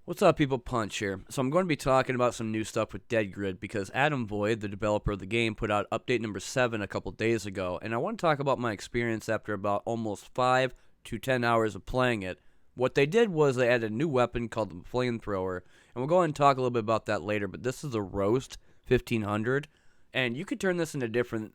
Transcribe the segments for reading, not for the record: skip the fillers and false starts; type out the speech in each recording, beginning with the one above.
What's up, people? Punch here. So I'm going to be talking about some new stuff with Dead Grid because Adam Void, the developer of the game, put out update number 7 a couple days ago, and I want to talk about my experience after about almost 5 to 10 hours of playing it. What they did was they added a new weapon called the Flamethrower, and we'll go ahead and talk a little bit about that later, but this is a Roast 1500, and you could turn this into different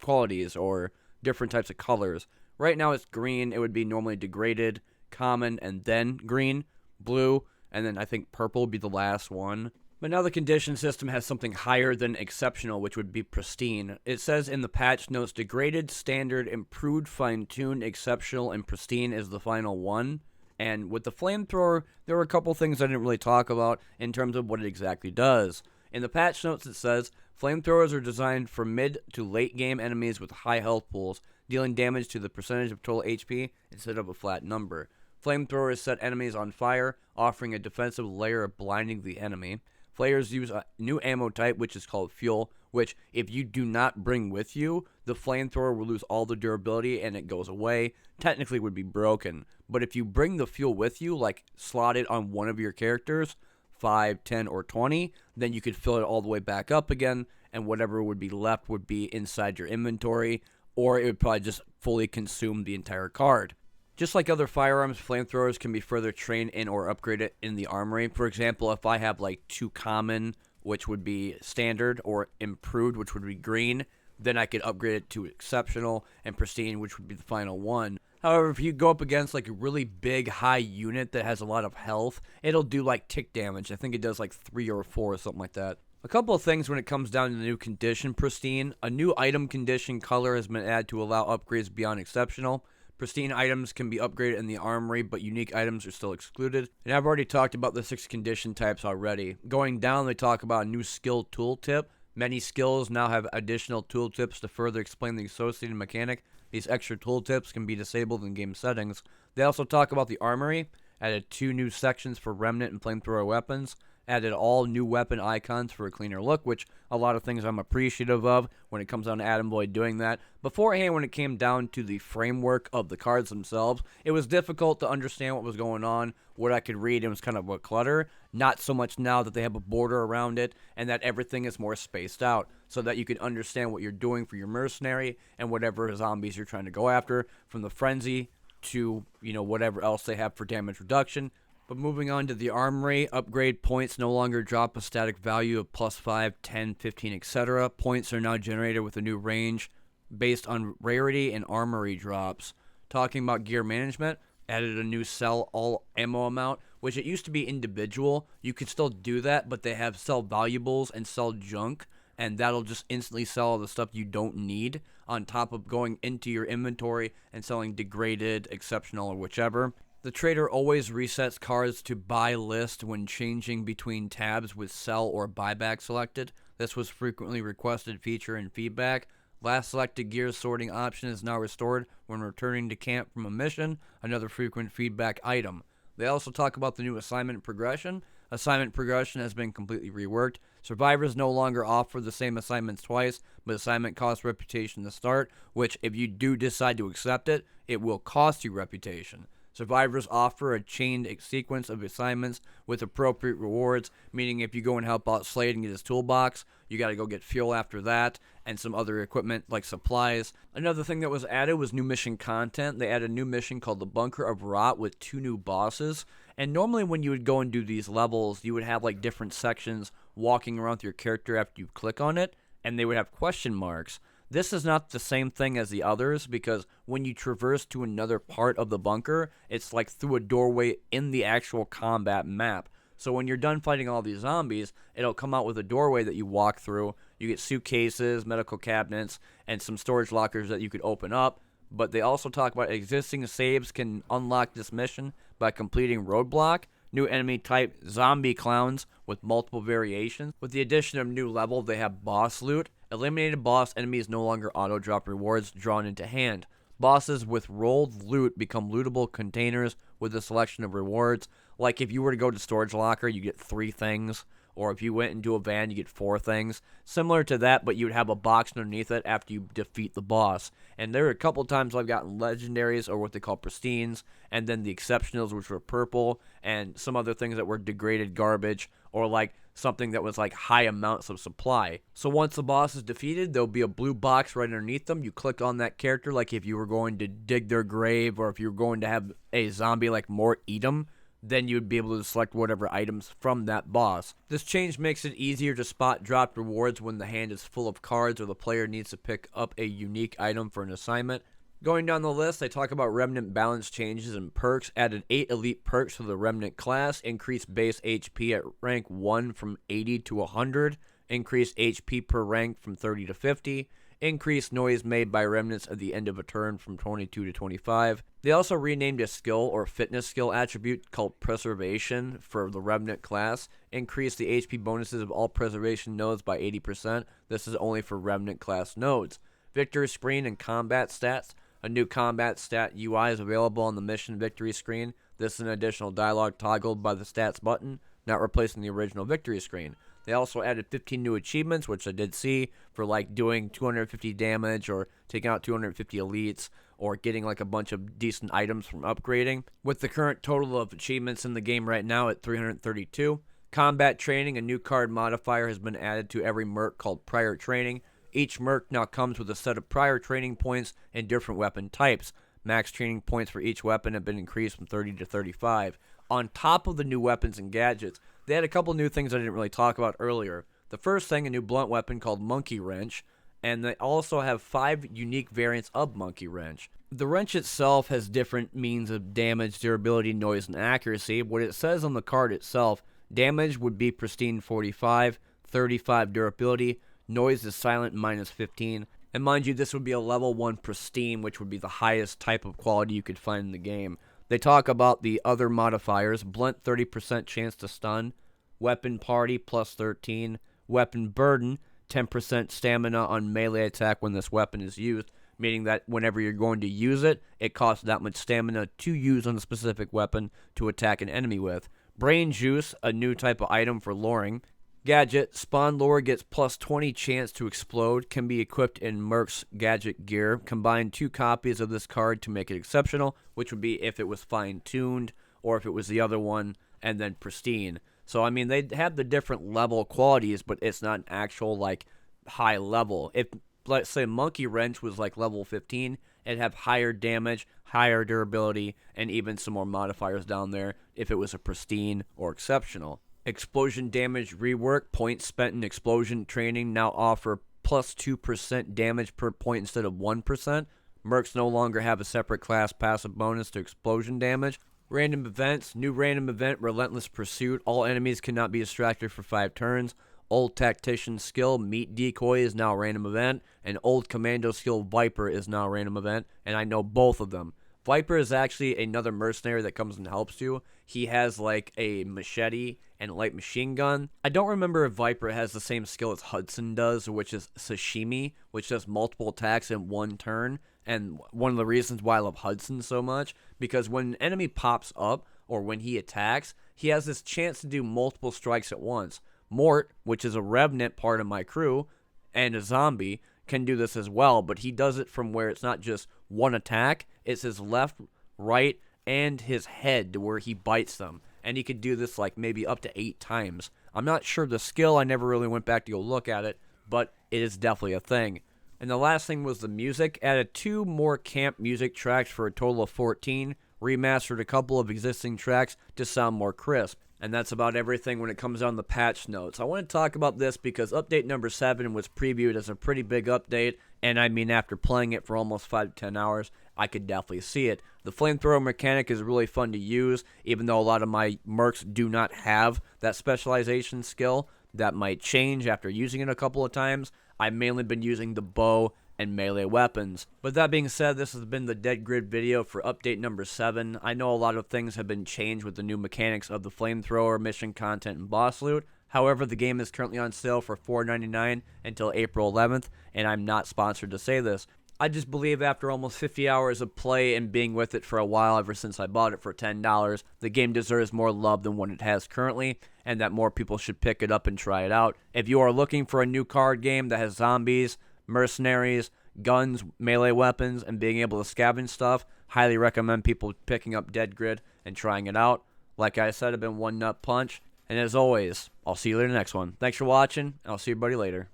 qualities or different types of colors. Right now it's green. It would be normally degraded, common, and then green, blue, and then I think purple would be the last one. But now the condition system has something higher than exceptional, which would be pristine. It says in the patch notes, degraded, standard, improved, fine-tuned, exceptional, and pristine is the final one. And with the flamethrower, there were a couple things I didn't really talk about in terms of what it exactly does. In the patch notes it says, flamethrowers are designed for mid to late game enemies with high health pools, dealing damage to the percentage of total HP instead of a flat number. Flamethrowers set enemies on fire, offering a defensive layer of blinding the enemy. Players use a new ammo type, which is called fuel, which if you do not bring with you, the flamethrower will lose all the durability and it goes away. Technically would be broken. But if you bring the fuel with you, like slot it on one of your characters, 5, 10, or 20, then you could fill it all the way back up again, and whatever would be left would be inside your inventory, or it would probably just fully consume the entire card. Just like other firearms, flamethrowers can be further trained in or upgraded in the armory. For example, if I have like 2 common, which would be standard, or improved, which would be green, then I could upgrade it to exceptional and pristine, which would be the final one. However, if you go up against like a really big high unit that has a lot of health, it'll do like tick damage. I think it does like 3 or 4 or something like that. A couple of things when it comes down to the new condition pristine. A new item condition color has been added to allow upgrades beyond exceptional. Pristine items can be upgraded in the armory, but unique items are still excluded. And I've already talked about the 6 condition types already. Going down, they talk about a new skill tooltip. Many skills now have additional tooltips to further explain the associated mechanic. These extra tooltips can be disabled in game settings. They also talk about the armory, added 2 new sections for remnant and flamethrower weapons, added all new weapon icons for a cleaner look, which a lot of things I'm appreciative of when it comes down to Adam Boyd doing that. Beforehand, when it came down to the framework of the cards themselves, it was difficult to understand what was going on. What I could read, it was kind of a clutter. Not so much now that they have a border around it and that everything is more spaced out so that you can understand what you're doing for your mercenary and whatever zombies you're trying to go after, from the frenzy to, whatever else they have for damage reduction. But moving on to the armory, upgrade points no longer drop a static value of plus 5, 10, 15, etc. Points are now generated with a new range based on rarity and armory drops. Talking about gear management, added a new sell all ammo amount, which it used to be individual. You could still do that, but they have sell valuables and sell junk, and that'll just instantly sell all the stuff you don't need on top of going into your inventory and selling degraded, exceptional, or whichever. The trader always resets cards to buy list when changing between tabs with sell or buyback selected. This was frequently requested feature in feedback. Last selected gear sorting option is now restored when returning to camp from a mission, another frequent feedback item. They also talk about the new assignment progression. Assignment progression has been completely reworked. Survivors no longer offer the same assignments twice, but assignment costs reputation to start, which if you do decide to accept it, it will cost you reputation. Survivors offer a chained sequence of assignments with appropriate rewards, meaning if you go and help out Slade and get his toolbox, you got to go get fuel after that and some other equipment like supplies. Another thing that was added was new mission content. They added a new mission called the Bunker of Rot with 2 new bosses. And normally when you would go and do these levels, you would have like different sections walking around with your character after you click on it, and they would have question marks. This is not the same thing as the others because when you traverse to another part of the bunker, it's like through a doorway in the actual combat map. So when you're done fighting all these zombies, it'll come out with a doorway that you walk through. You get suitcases, medical cabinets, and some storage lockers that you could open up. But they also talk about existing saves can unlock this mission by completing roadblock. New enemy type, zombie clowns with multiple variations. With the addition of new level, they have boss loot. Eliminated boss enemies no longer auto-drop rewards drawn into hand. Bosses with rolled loot become lootable containers with a selection of rewards. Like if you were to go to storage locker, you get 3 things. or if you went into a van, you get 4 things. Similar to that, but you'd have a box underneath it after you defeat the boss. And there are a couple times I've gotten legendaries, or what they call pristines, and then the exceptionals, which were purple, and some other things that were degraded garbage, or like something that was like high amounts of supply. So once the boss is defeated, there'll be a blue box right underneath them. You click on that character like if you were going to dig their grave, or if you were going to have a zombie like Mort eat them, then you'd be able to select whatever items from that boss. This change makes it easier to spot dropped rewards when the hand is full of cards or the player needs to pick up a unique item for an assignment. Going down the list, they talk about Remnant balance changes and perks. Added 8 elite perks to the Remnant class. Increased base HP at rank 1 from 80 to 100. Increased HP per rank from 30 to 50. Increased noise made by remnants at the end of a turn from 22 to 25. They also renamed a skill or fitness skill attribute called Preservation for the Remnant class. Increased the HP bonuses of all preservation nodes by 80%. This is only for Remnant class nodes. Victory screen and combat stats. A new combat stat UI is available on the mission victory screen. This is an additional dialogue toggled by the stats button, not replacing the original victory screen. They also added 15 new achievements, which I did see, for like doing 250 damage or taking out 250 elites or getting like a bunch of decent items from upgrading. With the current total of achievements in the game right now at 332. Combat training, a new card modifier has been added to every Merc called Prior Training. Each Merc now comes with a set of prior training points and different weapon types. Max training points for each weapon have been increased from 30 to 35. On top of the new weapons and gadgets, they had a couple new things I didn't really talk about earlier. The first thing, a new blunt weapon called Monkey Wrench, and they also have 5 unique variants of Monkey Wrench. The wrench itself has different means of damage, durability, noise, and accuracy. What it says on the card itself, damage would be pristine 45, 35 durability, noise is silent minus 15, and mind you, this would be a level 1 pristine, which would be the highest type of quality you could find in the game. They talk about the other modifiers: blunt 30% chance to stun, weapon party plus 13, weapon burden 10% stamina on melee attack when this weapon is used, meaning that whenever you're going to use it, it costs that much stamina to use on a specific weapon to attack an enemy with. Brain juice, a new type of item for luring. Gadget, spawn lure gets plus 20 chance to explode, can be equipped in Mercs gadget gear. Combine 2 copies of this card to make it exceptional, which would be if it was fine-tuned, or if it was the other one, and then pristine. So, I mean, they have the different level qualities, but it's not an actual, like, high level. If, let's say, Monkey Wrench was, like, level 15, it'd have higher damage, higher durability, and even some more modifiers down there if it was a pristine or exceptional. Explosion damage rework. Points spent in explosion training now offer plus 2% damage per point instead of 1%. Mercs no longer have a separate class passive bonus to explosion damage. Random events. New random event, Relentless Pursuit. All enemies cannot be distracted for 5 turns. Old Tactician skill, Meat Decoy, is now a random event. And Old Commando skill, Viper, is now a random event. And I know both of them. Viper is actually another mercenary that comes and helps you. He has like a machete and a light machine gun. I don't remember if Viper has the same skill as Hudson does, which is Sashimi, which does multiple attacks in 1 turn. And one of the reasons why I love Hudson so much, because when an enemy pops up or when he attacks, he has this chance to do multiple strikes at once. Mort, which is a Revenant part of my crew, and a zombie, can do this as well, but he does it from where it's not just one attack, it's his left, right, and his head to where he bites them. And he could do this like maybe up to 8 times. I'm not sure the skill, I never really went back to go look at it, but it is definitely a thing. And the last thing was the music. Added 2 more camp music tracks for a total of 14. Remastered a couple of existing tracks to sound more crisp. And that's about everything when it comes down to the patch notes. I want to talk about this because update number 7 was previewed as a pretty big update, and I mean after playing it for almost 5 to 10 hours, I could definitely see it. The Flamethrower mechanic is really fun to use, even though a lot of my Mercs do not have that specialization skill. That might change after using it a couple of times. I've mainly been using the bow and melee weapons. But that being said, this has been the Dead Grid video for update number 7. I know a lot of things have been changed with the new mechanics of the Flamethrower, mission content, and boss loot. However, the game is currently on sale for $4.99 until April 11th, and I'm not sponsored to say this. I just believe after almost 50 hours of play and being with it for a while, ever since I bought it for $10, the game deserves more love than what it has currently, and that more people should pick it up and try it out. If you are looking for a new card game that has zombies, mercenaries, guns, melee weapons, and being able to scavenge stuff, highly recommend people picking up Dead Grid and trying it out. Like I said, I've been One Nut Punch, and as always, I'll see you later in the next one. Thanks for watching, and I'll see everybody later.